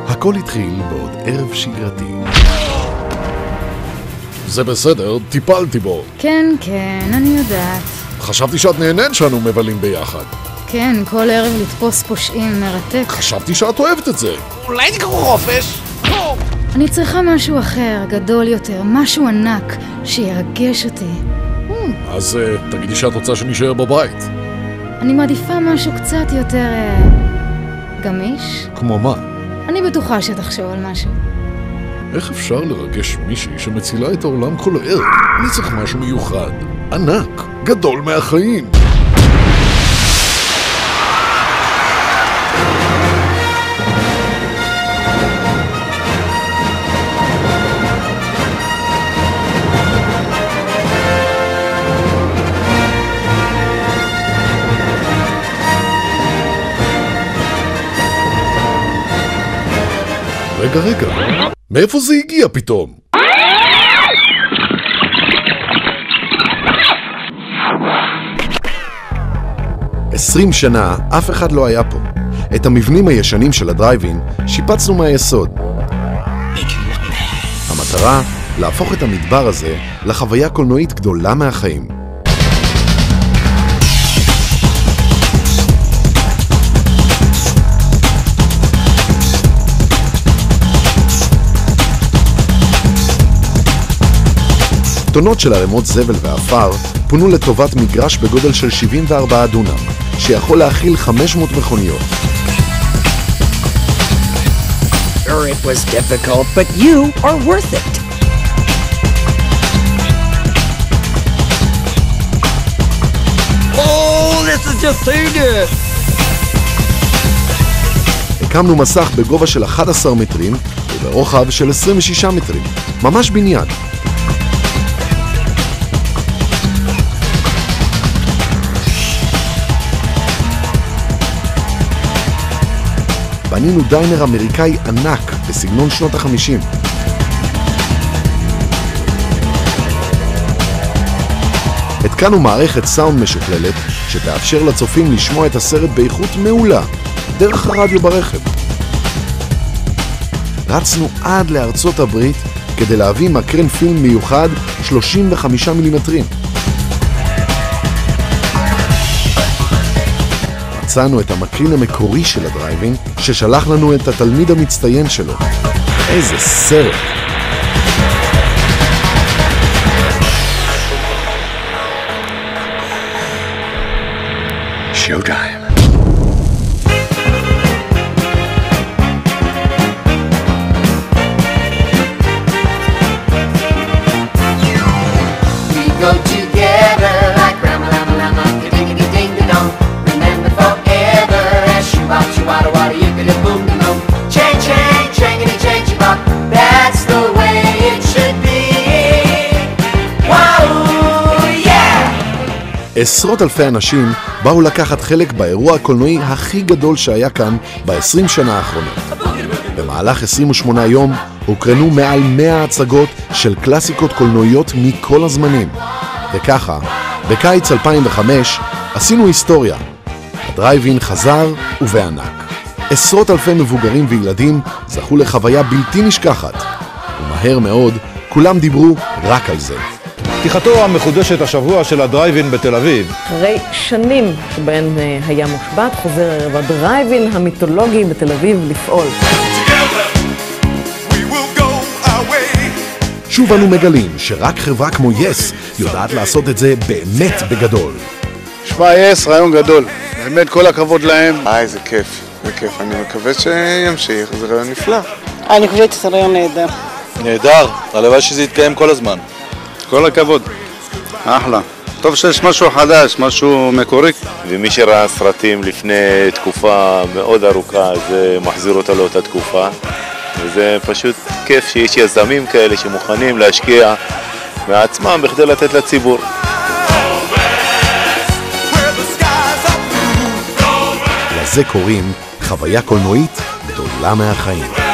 הכל התחיל בעוד ערב שגרתי. זה בסדר, טיפלתי בו. כן, אני יודעת. חשבתי שאת נהנית שאנו מבלים ביחד. כן, כל ערב לתפוס פושעים מרתק. חשבתי שאת אוהבת את זה. אולי תקחו חופש? אני צריכה משהו אחר, גדול יותר, משהו ענק, שירגש אותי. אז תגידי שאת רוצה שנשאר בבית. אני מעדיפה משהו קצת יותר גמיש. כמו מה? אני בטוחה שתחשוב על משהו. איך אפשר לרגש מישהי שמצילה את העולם כל הערב? אני צריך משהו מיוחד, ענק, גדול מהחיים. רגע, מאיפה זה הגיע פתאום? "20 שנה אף אחד לא היה פה. את המבנים הישנים של הדרייבין שיפצנו מהיסוד. המטרה, להפוך את המדבר הזה לחוויה קולנועית גדולה מהחיים. טונות של ערימות זבל ואפר פונו לטובת מגרש בגודל של 74 דונם, שיכול להכיל 500 מכוניות. Sure, it was difficult, but you are worth it. Oh, this is just so good. הקמנו מסך בגובה של 11 מטרים וברוחב של 26 מטרים, ממש בניין. בנינו דיינר אמריקאי ענק בסגנון שנות ה-50. התקנו מערכת סאונד משוכללת שתאפשר לצופים לשמוע את הסרט באיכות מעולה דרך הרדיו ברכב. רצנו עד לארצות הברית כדי להביא מקרן פילם מיוחד 35 מילימטרים. מצאנו את המקרין המקורי של הדרייבין ששלח לנו את התלמיד המצטיין שלו. איזה סרט! Showtime. We go together like Rama-Lama-Lama, ding-a-ding-a-ding-a-dong. Remember forever as shoo-bop-shoo-wada-wada, yippity-boom-de-boom. Chang-chang, changity-chang-chee-bop, that's the way it should be. Wow, yeah! עשרות אלפי אנשים באו לקחת חלק באירוע הקולנועי הכי גדול שהיה כאן ב-20 שנה האחרונות. במהלך 28 יום הוקרנו מעל 100 הצגות של קלאסיקות קולנועיות מכל הזמנים. וככה, בקיץ 2005 עשינו היסטוריה. הדרייבין חזר ובענק. עשרות אלפי מבוגרים וילדים זכו לחוויה בלתי נשכחת. ומהר מאוד כולם דיברו רק על זה. פתיחתו המחודשת השבוע של הדרייבין בתל אביב. אחרי שנים שבהן היה מושבת, חוזר ערב הדרייבין המיתולוגי בתל אביב לפעול. שוב אנו מגלים שרק חברה כמו יס יודעת לעשות את זה באמת בגדול. שמע, יס, רעיון גדול. באמת כל הכבוד להם. איזה כיף, זה כיף. אני מקווה שימשיך, זה רעיון נפלא. אני חושבת שזה רעיון נהדר. נהדר, הלוואי שזה יתקיים כל הזמן. כל הכבוד. אחלה. טוב שיש משהו חדש, משהו מקורי. ומי שראה סרטים לפני תקופה מאוד ארוכה, זה מחזיר אותה לאותה תקופה. וזה פשוט כיף שיש יזמים כאלה שמוכנים להשקיע מעצמם בכדי לתת לציבור. לזה קוראים חוויה קולנועית גדולה מהחיים.